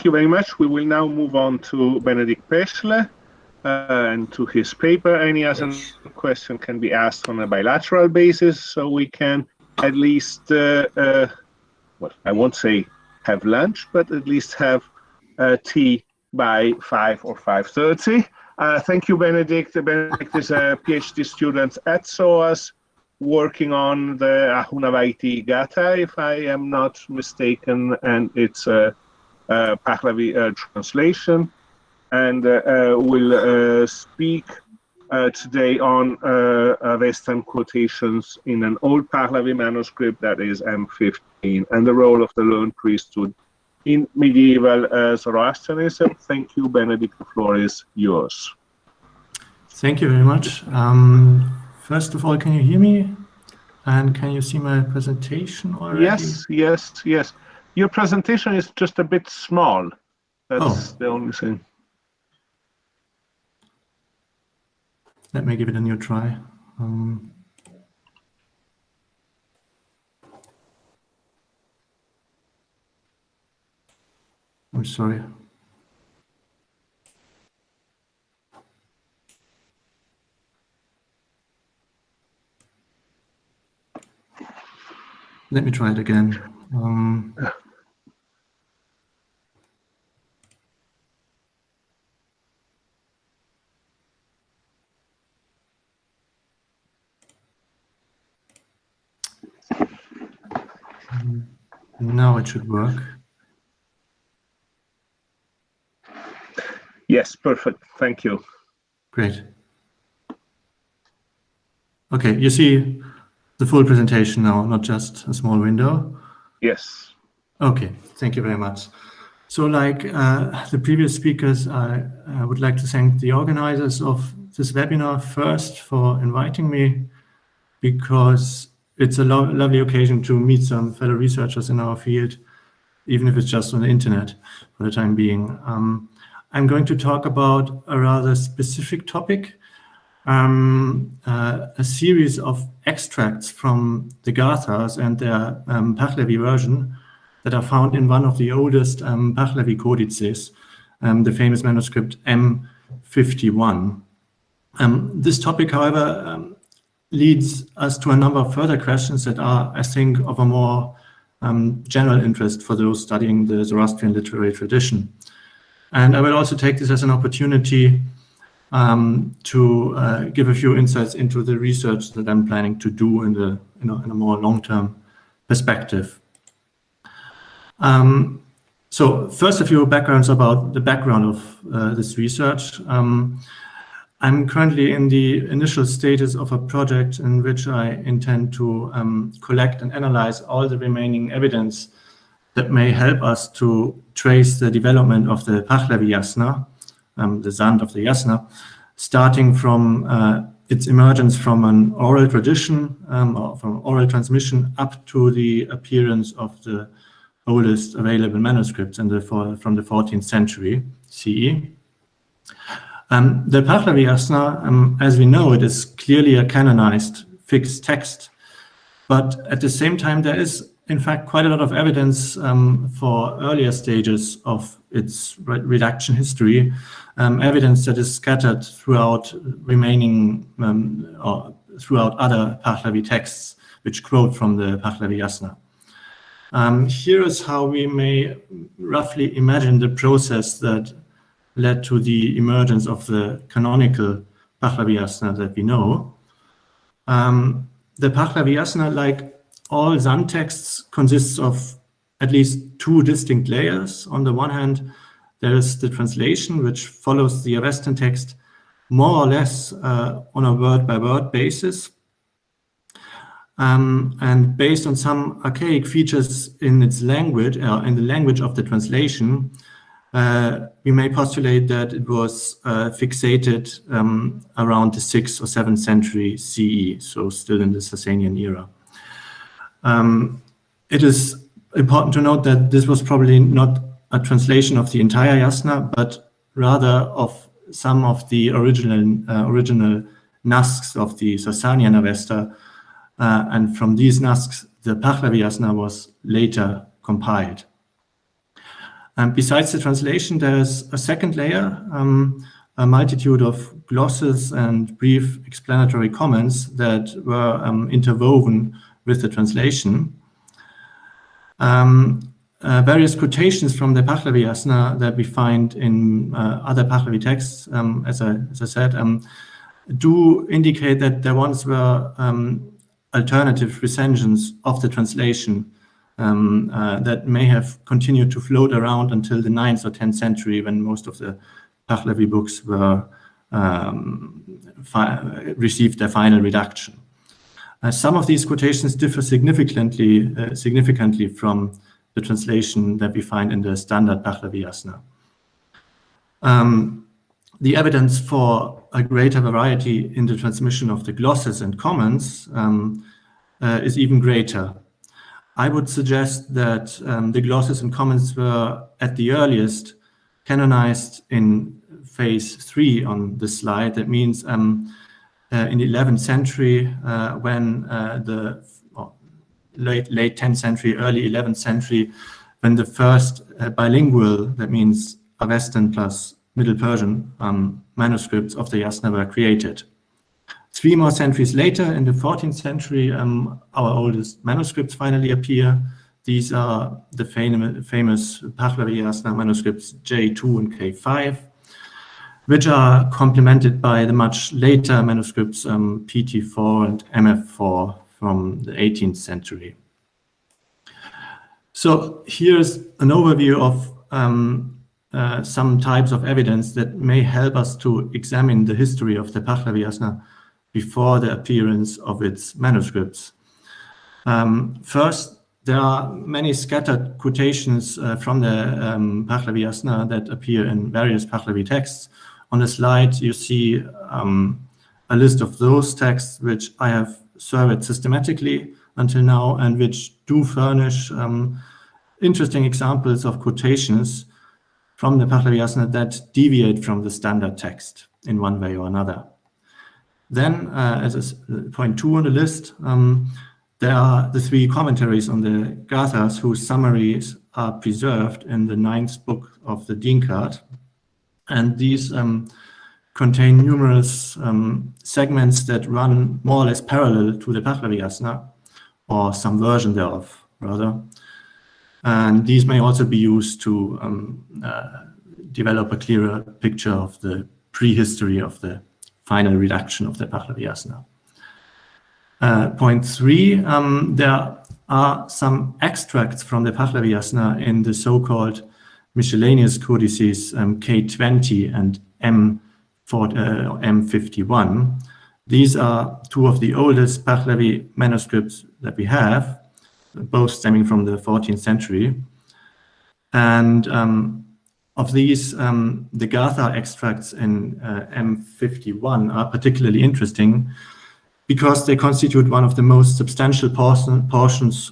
you very much. We will now move on to Benedikt Peschl and to his paper. Any other question can be asked on a bilateral basis, so we can at least, well, I won't say have lunch, but at least have tea by 5 or 5:30. Thank you, Benedikt. Benedikt is a PhD student at SOAS, working on the Ahunavaiti Gatha, if I am not mistaken, and it's a Pahlavi translation, and will speak today on Western quotations in an old Pahlavi manuscript, that is M15, and the role of the learned priesthood in medieval Zoroastrianism. Thank you, Benedikt. The floor is yours. Thank you very much. First of all, can you hear me? And can you see my presentation already? Yes. Your presentation is just a bit small. That's the only thing. Let me give it a new try. I'm sorry. Let me try it again. Now it should work. Yes, perfect. Thank you. Great. Okay, you see the full presentation now, not just a small window. Yes. Okay, thank you very much. So like the previous speakers, I would like to thank the organizers of this webinar first for inviting me, because it's a lovely occasion to meet some fellow researchers in our field, even if it's just on the internet for the time being. I'm going to talk about a rather specific topic, a series of extracts from the Gathas and their Pahlavi version that are found in one of the oldest Pahlavi codices, the famous manuscript M51. This topic, however, leads us to a number of further questions that are, I think, of a more general interest for those studying the Zoroastrian literary tradition. And I will also take this as an opportunity to give a few insights into the research that I'm planning to do in a more long-term perspective. So first, a few backgrounds about the background of this research. I'm currently in the initial stages of a project in which I intend to collect and analyze all the remaining evidence that may help us to trace the development of the Pahlavi Yasna, the Zand of the Yasna, starting from its emergence from an oral tradition, or from oral transmission, up to the appearance of the oldest available manuscripts from the 14th century CE. The Pahlavi Yasna, as we know, it is clearly a canonized fixed text, but at the same time there is in fact quite a lot of evidence for earlier stages of its redaction history, evidence that is scattered throughout remaining or throughout other Pahlavi texts which quote from the Pahlavi Yasna. Here is how we may roughly imagine the process that led to the emergence of the canonical Pahlavi Yasna that we know. The Pahlavi Yasna, like all Zand texts, consists of at least two distinct layers. On the one hand, there is the translation, which follows the Avestan text more or less on a word-by-word basis. And based on some archaic features in its language, in the language of the translation, we may postulate that it was fixated around the 6th or 7th century CE, so still in the Sasanian era. It is important to note that this was probably not a translation of the entire Yasna, but rather of some of the original nasks of the Sasanian Avesta, and from these nasks, the Pahlavi Yasna was later compiled. And besides the translation, there's a second layer, a multitude of glosses and brief explanatory comments that were interwoven with the translation. Various quotations from the Pahlavi Yasna that we find in other Pahlavi texts, as I said, do indicate that there once were alternative recensions of the translation that may have continued to float around until the 9th or 10th century, when most of the Pahlavi books were received their final redaction. Some of these quotations differ significantly from the translation that we find in the standard Pahlavi Yasna. The evidence for a greater variety in the transmission of the glosses and comments is even greater. I would suggest that the glosses and comments were at the earliest canonized in phase 3 on the slide. That means in the 11th century, when the late 10th century, early 11th century, when the first bilingual, that means Avestan plus Middle Persian manuscripts of the Yasna were created. 3 more centuries later, in the 14th century, our oldest manuscripts finally appear. These are the famous Pahlavi Yasna manuscripts J2 and K5, which are complemented by the much later manuscripts PT4 and MF4 from the 18th century. So here's an overview of some types of evidence that may help us to examine the history of the Pahlavi Yasna before the appearance of its manuscripts. First, there are many scattered quotations from the Pahlavi Yasna that appear in various Pahlavi texts. On the slide, you see a list of those texts which I have surveyed systematically until now and which do furnish interesting examples of quotations from the Pahlavi Yasna that deviate from the standard text in one way or another. Then, as point 2 on the list, there are the 3 commentaries on the Gathas whose summaries are preserved in the 9th book of the Dinkard. And these contain numerous segments that run more or less parallel to the Pahlavi Yasna, or some version thereof, rather. And these may also be used to develop a clearer picture of the prehistory of the final redaction of the Pahlavi Yasna. Point 3, there are some extracts from the Pahlavi Yasna in the so-called miscellaneous codices K20 and M51. These are 2 of the oldest Pahlavi manuscripts that we have, both stemming from the 14th century. And of these, the Gatha extracts in M51 are particularly interesting because they constitute one of the most substantial portions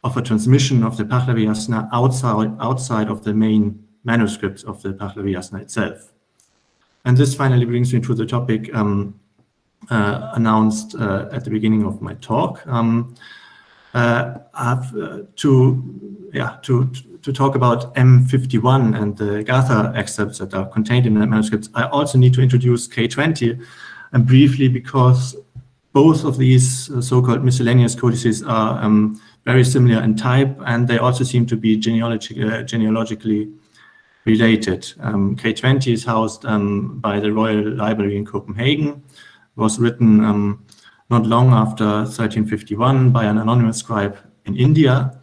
of a transmission of the Pahlavi Yasna outside of the main manuscripts of the Pahlavi Yasna itself. And this finally brings me to the topic announced at the beginning of my talk. To talk about M51 and the Gatha excerpts that are contained in the manuscripts, I also need to introduce K20, and briefly because both of these so-called miscellaneous codices are very similar in type, and they also seem to be genealogically related. K20 is housed by the Royal Library in Copenhagen, was written not long after 1351 by an anonymous scribe in India,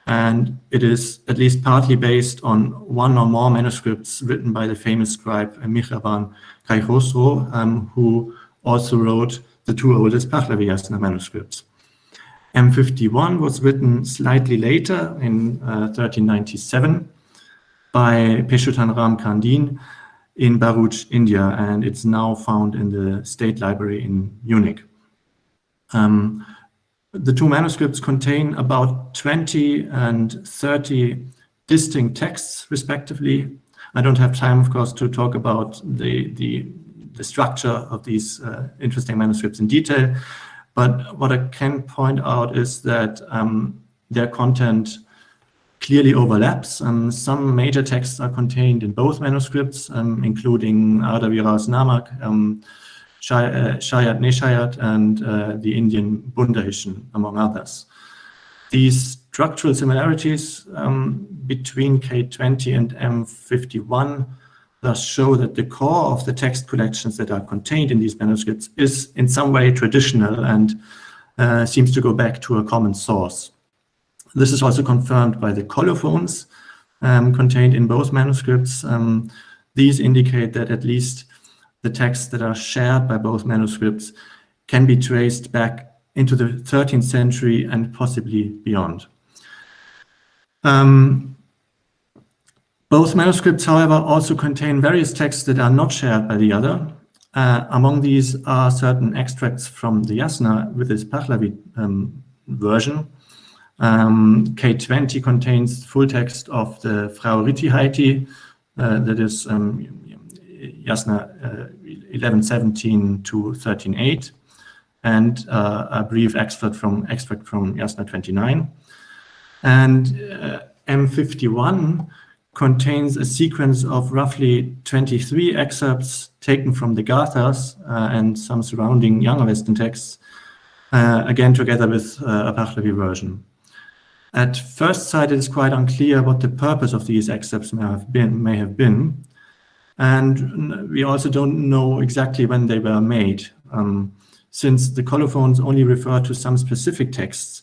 and it is at least partly based on 1 or more manuscripts written by the famous scribe Michaban Cagliostro, who also wrote the 2 oldest Pahlavi Yasna manuscripts. M51 was written slightly later in 1397 by Peschl Ram Kandin in Bharuch, India, and it's now found in the State Library in Munich. The 2 manuscripts contain about 20 and 30 distinct texts, respectively. I don't have time, of course, to talk about the structure of these interesting manuscripts in detail, but what I can point out is that their content clearly overlaps. Some major texts are contained in both manuscripts, including Adaviras Namak, Shayat Neshayat, and the Indian Bundahishan, among others. These structural similarities between K20 and M51 thus show that the core of the text collections that are contained in these manuscripts is in some way traditional and seems to go back to a common source. This is also confirmed by the colophons contained in both manuscripts. These indicate that at least the texts that are shared by both manuscripts can be traced back into the 13th century and possibly beyond. Both manuscripts, however, also contain various texts that are not shared by the other. Among these are certain extracts from the Yasna with its Pahlavi version. K20 contains full text of the Frau Ritihaiti, that is Yasna 1117 to 13:8, and a brief extract from Yasna 29. And M51 contains a sequence of roughly 23 excerpts taken from the Gathas and some surrounding younger Western texts, again together with a Pahlavi version. At first sight, it is quite unclear what the purpose of these excerpts may have been, and we also don't know exactly when they were made. Since the colophons only refer to some specific texts,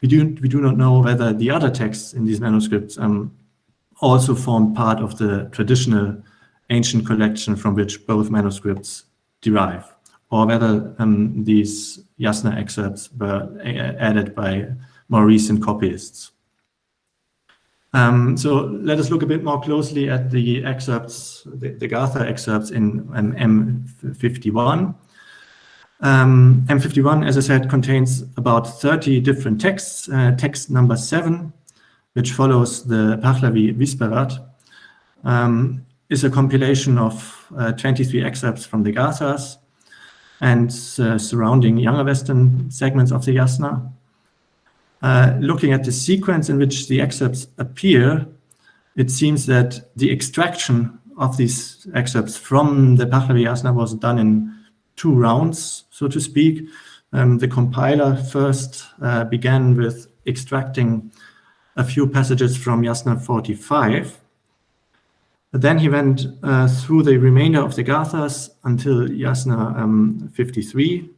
we do not know whether the other texts in these manuscripts also form part of the traditional ancient collection from which both manuscripts derive, or whether these Yasna excerpts were added by more recent copyists. So let us look a bit more closely at the excerpts, the Gatha excerpts in M51. M51, as I said, contains about 30 different texts. Text number 7, which follows the Pahlavi Visparat, is a compilation of 23 excerpts from the Gathas and surrounding younger Western segments of the Yasna. Looking at the sequence in which the excerpts appear, it seems that the extraction of these excerpts from the Pahlavi Yasna was done in 2 rounds, so to speak. The compiler first began with extracting a few passages from Yasna 45. But then he went through the remainder of the Gathas until Yasna 53.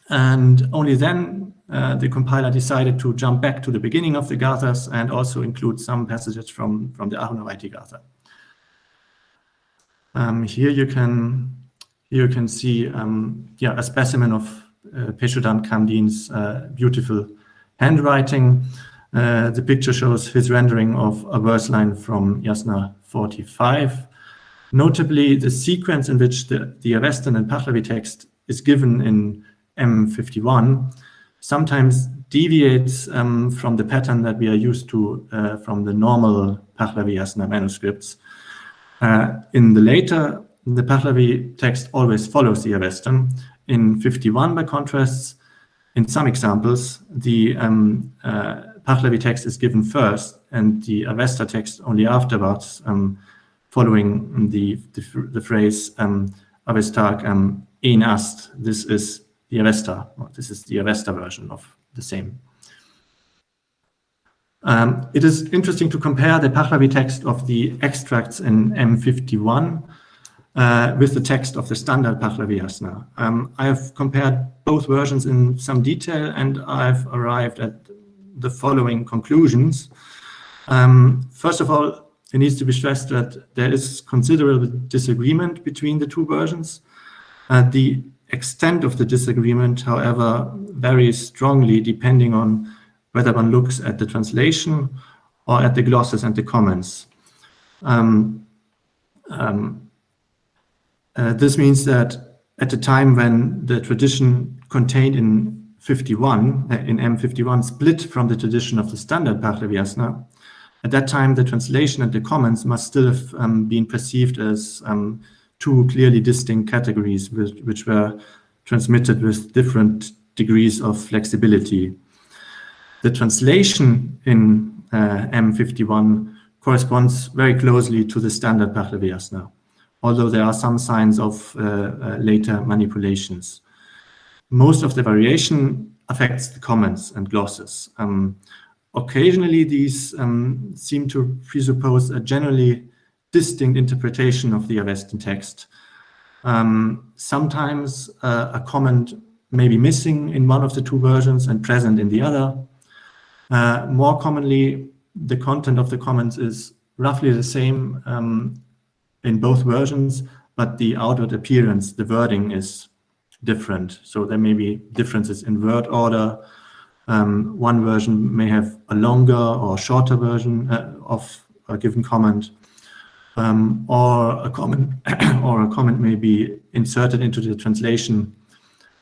And only then the compiler decided to jump back to the beginning of the Gathas and also include some passages from the Ahunawaiti Gatha. Here you can see a specimen of Peshodan Kamdin's beautiful handwriting. The picture shows his rendering of a verse line from Yasna 45. Notably, the sequence in which the Avestan and Pahlavi text is given in M51 sometimes deviates from the pattern that we are used to from the normal Pahlavi Yasna manuscripts. In the later, the Pahlavi text always follows the Avestan. In 51, by contrast, in some examples, the Pahlavi text is given first and the Avesta text only afterwards, following the phrase Avestak in ast. This is the Avesta. This is the Avesta version of the same. It is interesting to compare the Pahlavi text of the extracts in M51 with the text of the standard Pahlavi Yasna. I have compared both versions in some detail and I've arrived at the following conclusions. First of all, it needs to be stressed that there is considerable disagreement between the 2 versions. The extent of the disagreement, however, varies strongly depending on whether one looks at the translation or at the glosses and the comments. This means that at the time when the tradition contained in M51 split from the tradition of the standard Pahlavi Yasna, at that time the translation and the comments must still have been perceived as 2 clearly distinct categories which were transmitted with different degrees of flexibility. The translation in M51 corresponds very closely to the standard Pahlavi Yasna, although there are some signs of later manipulations. Most of the variation affects the comments and glosses. Occasionally, these seem to presuppose a generally distinct interpretation of the Avestan text. Sometimes a comment may be missing in one of the two versions and present in the other. More commonly, the content of the comments is roughly the same in both versions, but the outward appearance, the wording is different. So there may be differences in word order. One version may have a longer or shorter version of a given comment, or a comment may be inserted into the translation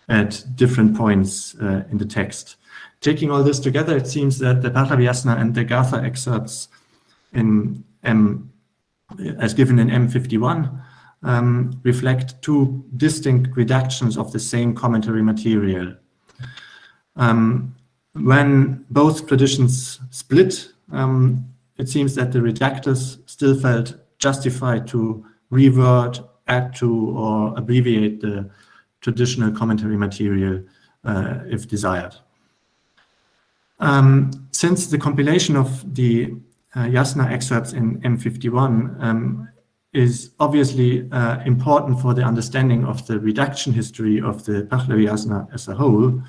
at different points in the text. Taking all this together, it seems that the Pahlavi Yasna and the Gatha excerpts in as given in M51 reflect two distinct redactions of the same commentary material. When both traditions split, it seems that the redactors still felt justified to reword, add to, or abbreviate the traditional commentary material if desired. Since the compilation of the Yasna excerpts in M51 is obviously important for the understanding of the redaction history of the Pahlavi Yasna as a whole,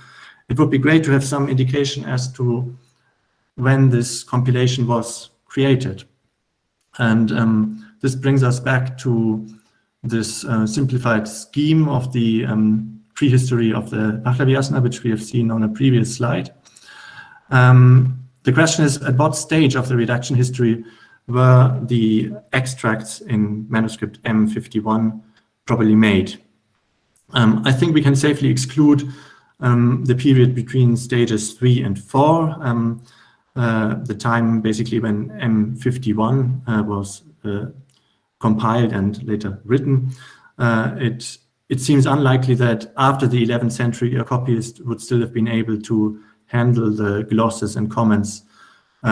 it would be great to have some indication as to when this compilation was created. And this brings us back to this simplified scheme of the prehistory of the Pahlavi Yasna, which we have seen on a previous slide. The question is, at what stage of the redaction history were the extracts in manuscript M51 probably made? I think we can safely exclude the period between stages 3 and 4, the time basically when M51 was compiled and later written. It seems unlikely that after the 11th century a copyist would still have been able to handle the glosses and comments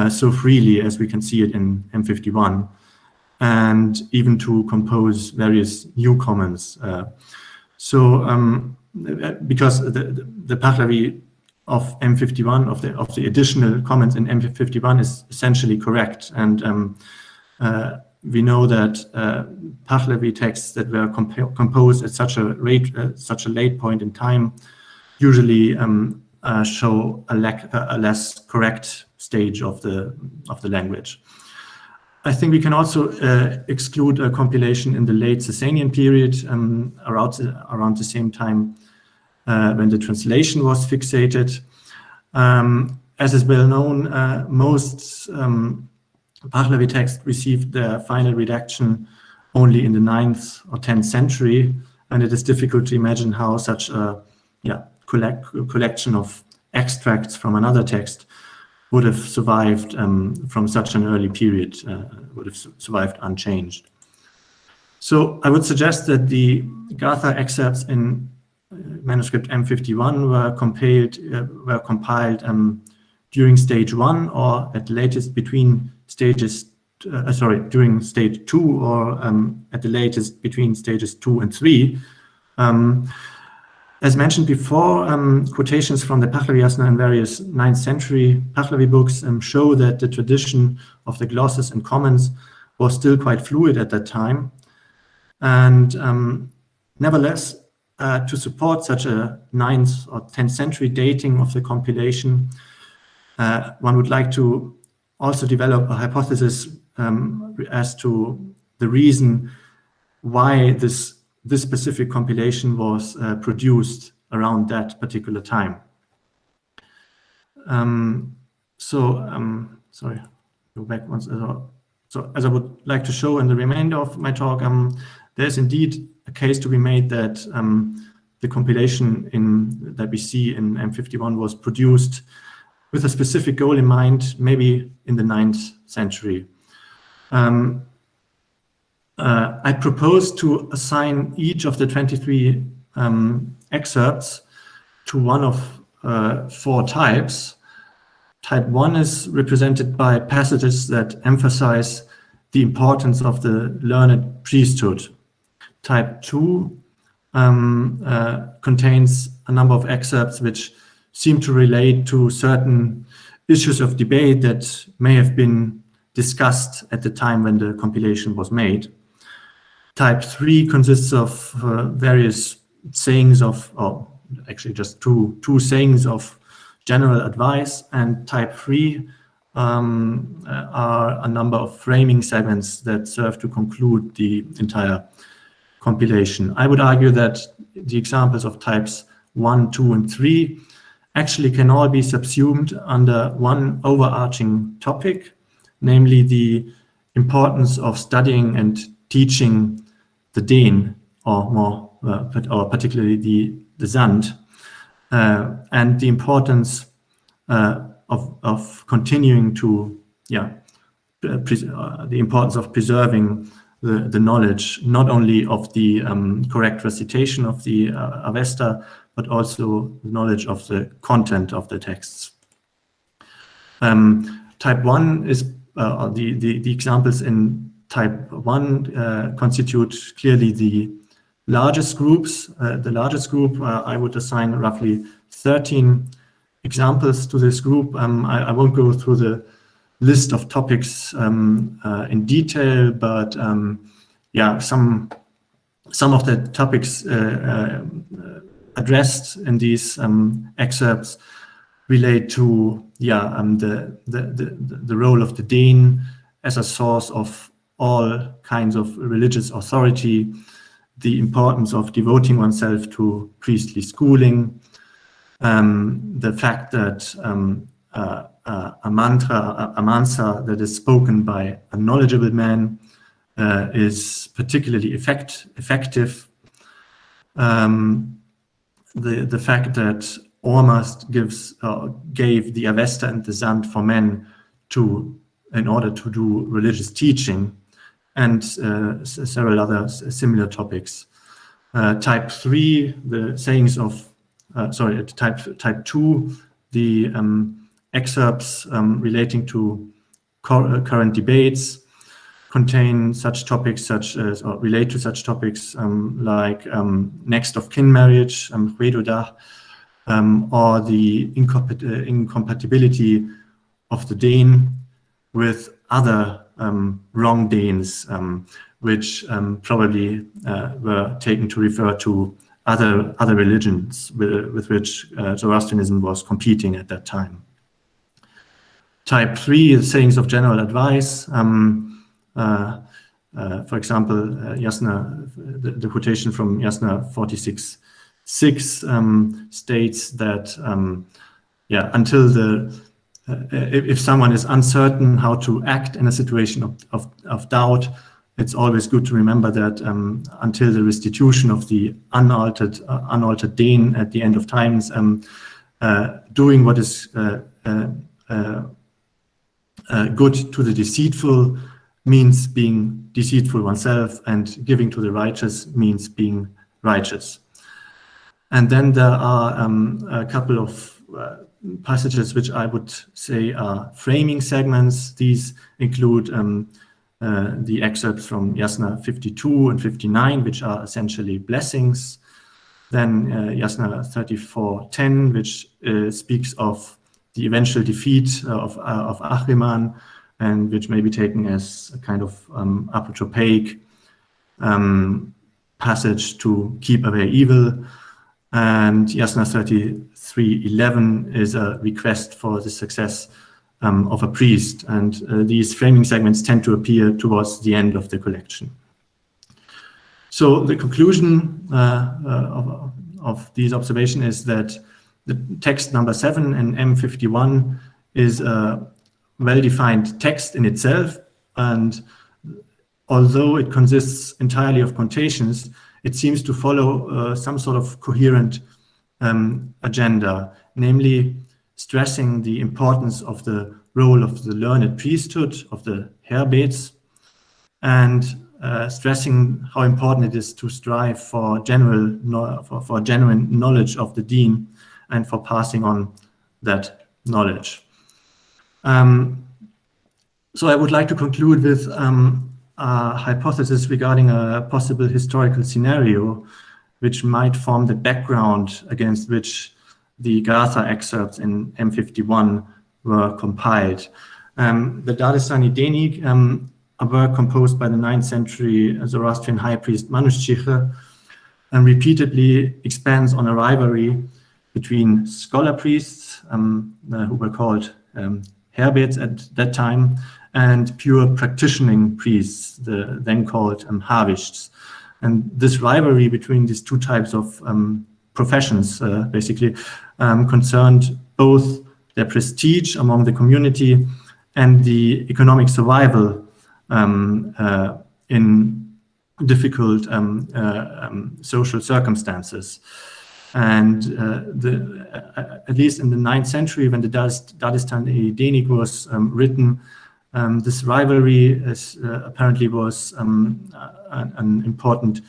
so freely as we can see it in M51, and even to compose various new comments. Because the Pahlavi of M51, of the additional comments in M51 is essentially correct, and we know that Pahlavi texts that were composed at such a late point in time usually show a less correct stage of the language. I think we can also exclude a compilation in the late Sasanian period, around the same time when the translation was fixated. As is well known, most Pahlavi texts received their final redaction only in the 9th or 10th century, and it is difficult to imagine how such a collection of extracts from another text would have survived from such an early period, would have survived unchanged. So I would suggest that the Gatha excerpts in manuscript M51 were compiled during stage 1, or at the latest between stages, during stage 2, or at the latest between stages 2 and 3. As mentioned before, quotations from the Pahlavi Yasna and various 9th century Pahlavi books show that the tradition of the glosses and comments was still quite fluid at that time. And nevertheless, to support such a 9th or 10th century dating of the compilation, one would like to also develop a hypothesis as to the reason why this specific compilation was produced around that particular time. Sorry, go back once. So as I would like to show in the remainder of my talk, there's indeed a case to be made that the compilation that we see in M51 was produced with a specific goal in mind, maybe in the 9th century. I propose to assign each of the 23 excerpts to one of 4 types. Type 1 is represented by passages that emphasize the importance of the learned priesthood. Type 2 contains a number of excerpts which seem to relate to certain issues of debate that may have been discussed at the time when the compilation was made. Type 3 consists of various sayings of, or actually just two sayings of general advice, and type 3 are a number of framing segments that serve to conclude the entire compilation. I would argue that the examples of types 1, 2, and 3 actually can all be subsumed under one overarching topic, namely the importance of studying and teaching the Den, or particularly the Zand, and the importance of continuing to, the importance of preserving the knowledge, not only of the correct recitation of the Avesta, but also the knowledge of the content of the texts. Type 1 is, the examples in type 1 constitute clearly the largest groups. The largest group, I would assign roughly 13 examples to this group. I won't go through the list of topics in detail, but some of the topics addressed in these excerpts relate to the role of the Den as a source of all kinds of religious authority, the importance of devoting oneself to priestly schooling, the fact that a mantra that is spoken by a knowledgeable man is particularly effective, the fact that Ormuzd gave the Avesta and the Zand for men in order to do religious teaching, and several other similar topics. Type 3, the sayings of, type 2, the excerpts relating to current debates contain such topics or relate to such topics like next of kin marriage, Hwedodah, or the incompatibility of the Den with other wrong Danes, which probably were taken to refer to other religions with which Zoroastrianism was competing at that time. Type 3 is sayings of general advice. For example, Jasna, the quotation from Jasna 46:6 states that until if someone is uncertain how to act in a situation of doubt, it's always good to remember that until the restitution of the unaltered Den at the end of times, doing what is good to the deceitful means being deceitful oneself, and giving to the righteous means being righteous. And then there are a couple of passages which I would say are framing segments. These include the excerpts from Jasna 52 and 59, which are essentially blessings. Then Jasna 34:10, which speaks of the eventual defeat of Ahriman, and which may be taken as a kind of apotropaic passage to keep away evil. And Jasna 33:11 is a request for the success of a priest. And these framing segments tend to appear towards the end of the collection. So the conclusion of these observations is that the text number 7 in M51 is a well-defined text in itself, and although it consists entirely of quotations, it seems to follow some sort of coherent agenda, namely stressing the importance of the role of the learned priesthood, of the Herbets, and stressing how important it is to strive for genuine knowledge of the Deen and for passing on that knowledge. So I would like to conclude with a hypothesis regarding a possible historical scenario which might form the background against which the Gātha excerpts in M51 were compiled. The Dagestani Denik, a work composed by the 9th century Zoroastrian high priest Manuscript, repeatedly expands on a rivalry between scholar priests, who were called herberts at that time, and pure practicing priests, then called havishts. And this rivalry between these two types of professions basically concerned both their prestige among the community and the economic survival in difficult social circumstances. And at least in the 9th century, when the Dagestani Denik was written, this rivalry apparently was an important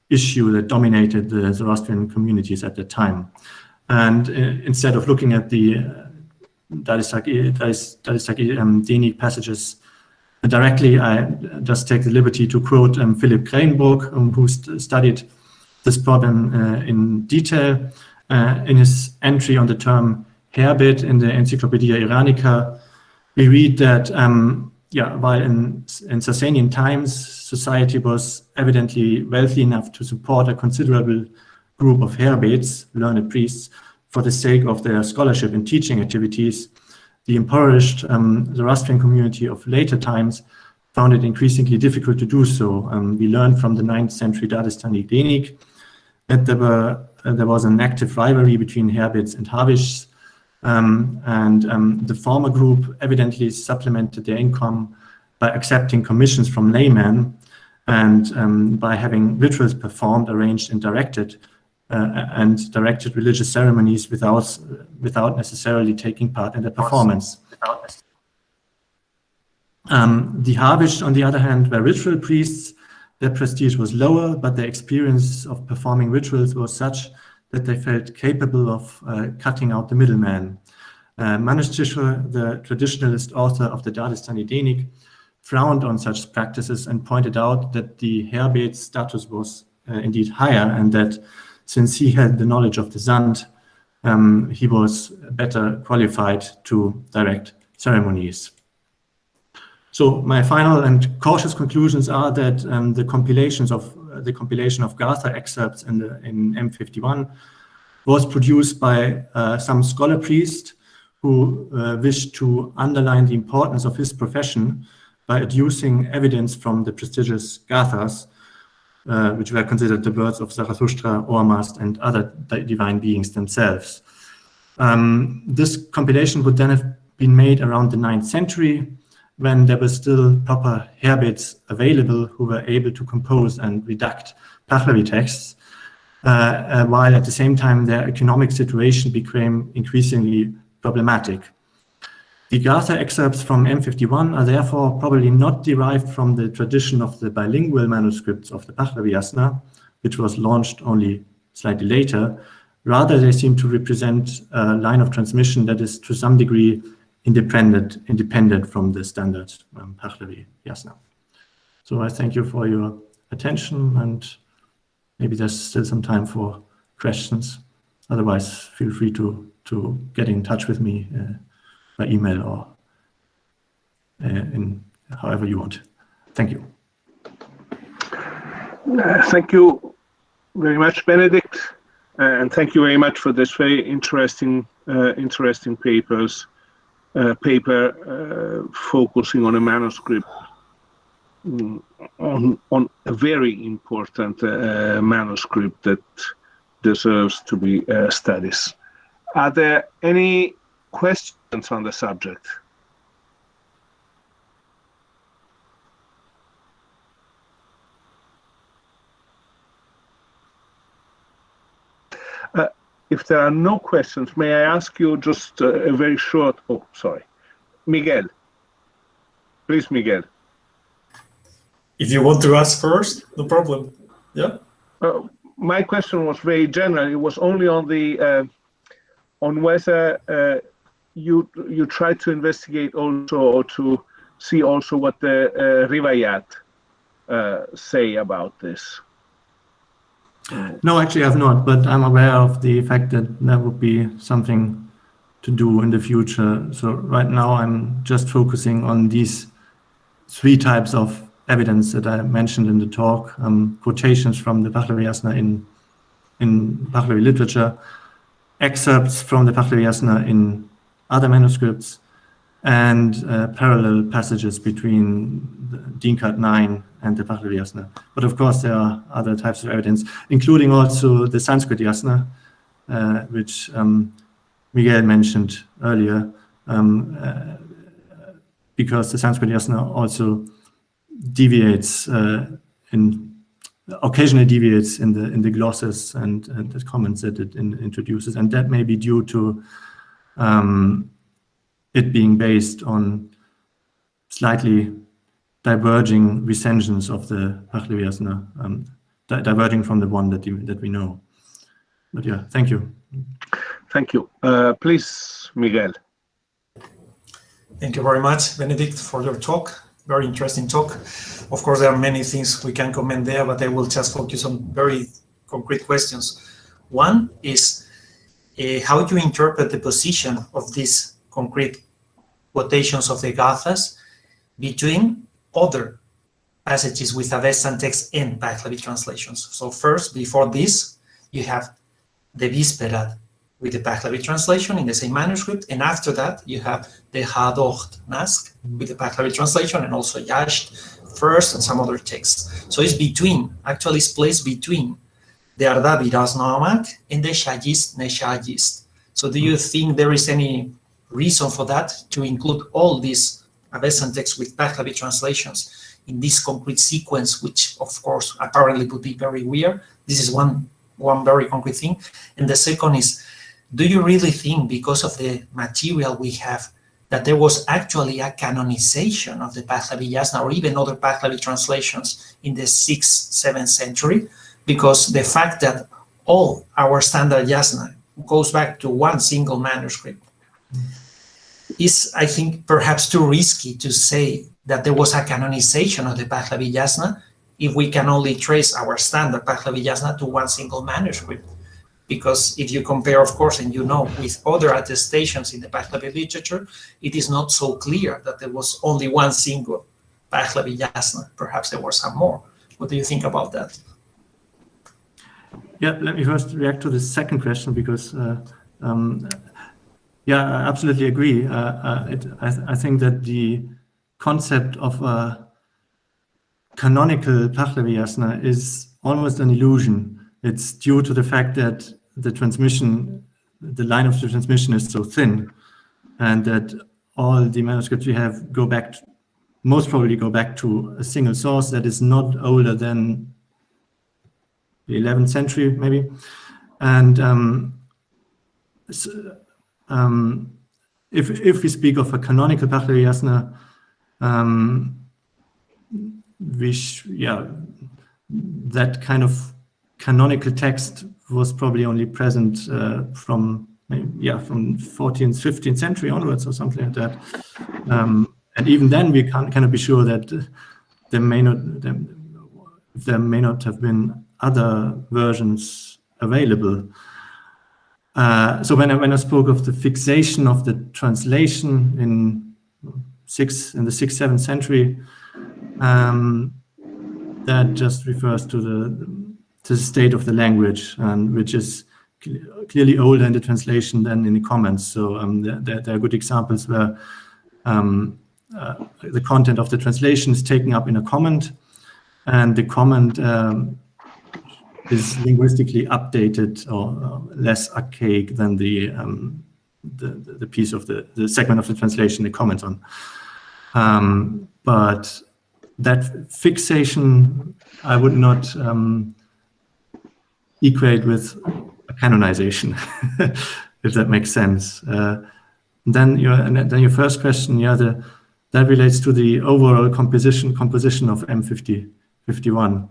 issue that dominated the Zoroastrian communities at the time. And instead of looking at the Dagestani Denik passages directly, I just take the liberty to quote Philip Kranenburg, who studied this problem in detail. In his entry on the term herbet in the Encyclopedia Iranica, we read that while in Sasanian times, society was evidently wealthy enough to support a considerable group of herbets, learned priests, for the sake of their scholarship and teaching activities, the impoverished Zoroastrian community of later times found it increasingly difficult to do so. We learned from the 9th century Dagestani Denik that there was an active rivalry between herbets and havishts, and the former group evidently supplemented their income by accepting commissions from laymen and by having rituals performed, arranged, and directed religious ceremonies without necessarily taking part in the performance. The Havish, on the other hand, were ritual priests. Their prestige was lower, but their experience of performing rituals was such that they felt capable of cutting out the middleman. Manuscript, the traditionalist author of the Dagestani Denik, frowned on such practices and pointed out that the herbet's status was indeed higher, and that since he had the knowledge of the Zand, he was better qualified to direct ceremonies. So my final and cautious conclusions are that the compilation of Gātha excerpts in M51 was produced by some scholar priest who wished to underline the importance of his profession by adducing evidence from the prestigious Gāthas, which were considered the words of Zarathustra, Ormazd, and other divine beings themselves. This compilation would then have been made around the 9th century, when there were still proper herbets available who were able to compose and redact Pahlavi texts, while at the same time their economic situation became increasingly problematic. The Gātha excerpts from M51 are therefore probably not derived from the tradition of the bilingual manuscripts of the Pahlavi Yasna, which was launched only slightly later. Rather, they seem to represent a line of transmission that is to some degree independent from the standard Pahlavi Yasna. So I thank you for your attention, and maybe there's still some time for questions. Otherwise, feel free to get in touch with me by email or in however you want. Thank you. Thank you very much, Benedikt, and thank you very much for this very interesting paper focusing on a manuscript, on a very important manuscript that deserves to be studied. Are there any questions on the subject? If there are no questions, may I ask you just a very short... Oh, sorry. Miguel. Please, Miguel. If you want to ask first, no problem. Yeah? My question was very general. It was only on the on whether you try to investigate also, or to see also what the Rivayat say about this? No, actually, I've not, but I'm aware of the fact that that would be something to do in the future. So right now, I'm just focusing on these three types of evidence that I mentioned in the talk: quotations from the Pahlavi Yasna in Pahlavi literature, excerpts from the Pahlavi Yasna in other manuscripts, and parallel passages between the Bendiktet 9 and the Pahlavi Yasna. But of course, there are other types of evidence, including also the Sanskrit Yasna, which Miguel mentioned earlier, because the Sanskrit Yasna also deviates occasionally deviates in the glosses and the comments that it introduces, and that may be due to it being based on slightly diverging recensions of the Pahlavi Yasna, diverging from the one that we know. But yeah, thank you. Thank you. Please, Miguel. Thank you very much, Benedikt, for your talk. Very interesting talk. Of course, there are many things we can comment there, but I will just focus on very concrete questions. One is how you interpret the position of these concrete quotations of the Gathas between other passages with Avestan text and Pahlavi translations. So first, before this, you have the Visperat with the Pahlavi translation in the same manuscript, and after that you have the Hadocht Nask with the Pahlavi translation, and also Yasht first and some other texts. So it's between, actually it's placed between the Arda Viraz Namak and the Shajist Neshajist. So do you think there is any reason for that, to include all these Avestan texts with Pahlavi translations in this concrete sequence, which of course apparently would be very weird? This is one very concrete thing. And the second is, do you really think, because of the material we have, that there was actually a canonization of the Pahlavi Yasna or even other Pahlavi translations in the 6th, 7th century? Because the fact that all our standard Yasna goes back to one single manuscript is, I think, perhaps too risky to say that there was a canonization of the Pahlavi Yasna if we can only trace our standard Pahlavi Yasna to one single manuscript. Because if you compare, of course, and you know, with other attestations in the Pahlavi literature, it is not so clear that there was only one single Pahlavi Yasna. Perhaps there were some more. What do you think about that? Yeah, let me first react to the second question, because yeah, I absolutely agree. I think that the concept of a canonical Pahlavi Yasna is almost an illusion. It's due to the fact that the transmission, the line of the transmission is so thin, and that all the manuscripts we have go back, most probably go back to a single source that is not older than the 11th century, maybe. And if we speak of a canonical Pahlavi Yasna, that kind of canonical text was probably only present from 14th, 15th century onwards or something like that. And even then, we cannot be sure that there may not have been other versions available. So when I spoke of the fixation of the translation in the 6th, 7th century, that just refers to the state of the language, and which is clearly older in the translation than in the comments. So there are good examples where the content of the translation is taken up in a comment, and the comment is linguistically updated or less archaic than the piece of the segment of the translation it comments on. But that fixation I would not equate with a canonization, if that makes sense. Then your first question, that relates to the overall composition of M51,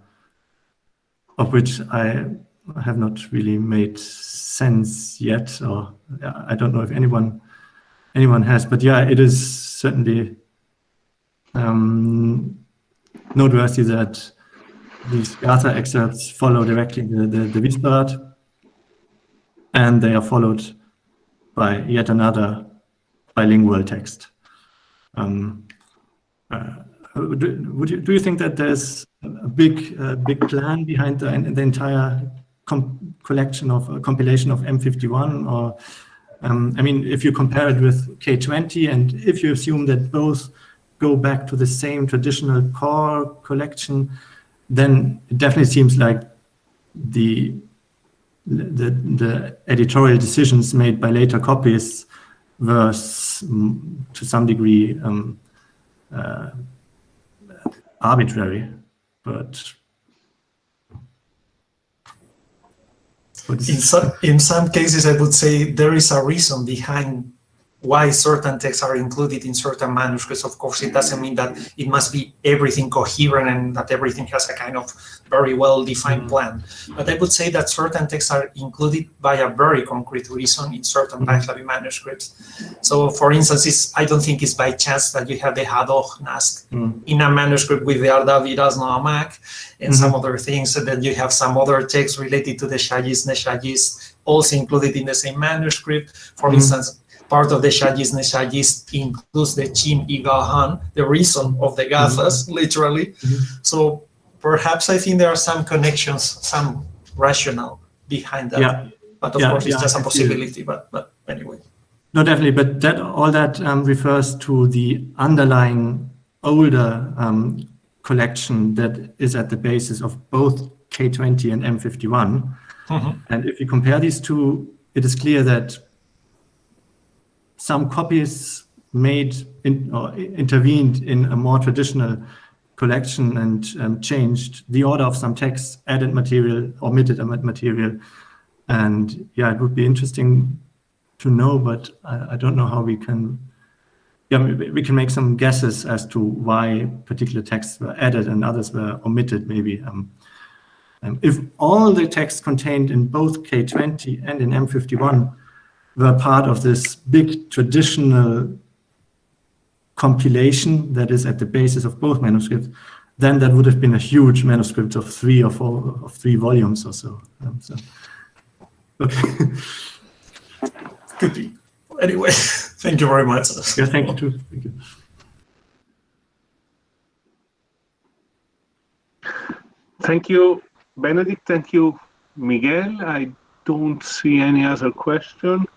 of which I have not really made sense yet, or I don't know if anyone anyone has. But yeah, it is certainly noteworthy that these Gotha excerpts follow directly the Whisperat, and they are followed by yet another bilingual text. Do you think that there's a big plan behind the entire compilation of M51? Or I mean, if you compare it with K20, and if you assume that both go back to the same traditional core collection, then it definitely seems like the editorial decisions made by later copyists were to some degree arbitrary, but in some cases, I would say there is a reason behind why certain texts are included in certain manuscripts. Of course, it doesn't mean that it must be everything coherent and that everything has a kind of very well-defined plan. But I would say that certain texts are included by a very concrete reason in certain Pahlavi manuscripts. So, for instance, I don't think it's by chance that you have the Hadok Nask in a manuscript with the Ardaviras Noamak and some other things, and then you have some other texts related to the Shajis, Neshajis, also included in the same manuscript. For instance, part of the Shajis Neshajis includes the Chim Igahan, the reason of the Gathas, literally. So perhaps I think there are some connections, some rationale behind that. Yeah. But of course, it's just a possibility. But anyway. No, definitely. But all that refers to the underlying older collection that is at the basis of both K20 and M51. And if you compare these two, it is clear that some copies intervened in a more traditional collection and changed the order of some texts, added material, omitted material. And yeah, it would be interesting to know, but I don't know how we can make some guesses as to why particular texts were added and others were omitted, maybe. If all the texts contained in both K20 and in M51 were part of this big traditional compilation that is at the basis of both manuscripts, then that would have been a huge manuscript of 3 volumes or so. Okay. Could be. Anyway, thank you very much. Yeah, thank you too. Thank you. Thank you, Benedikt. Thank you, Miguel. I don't see any other question.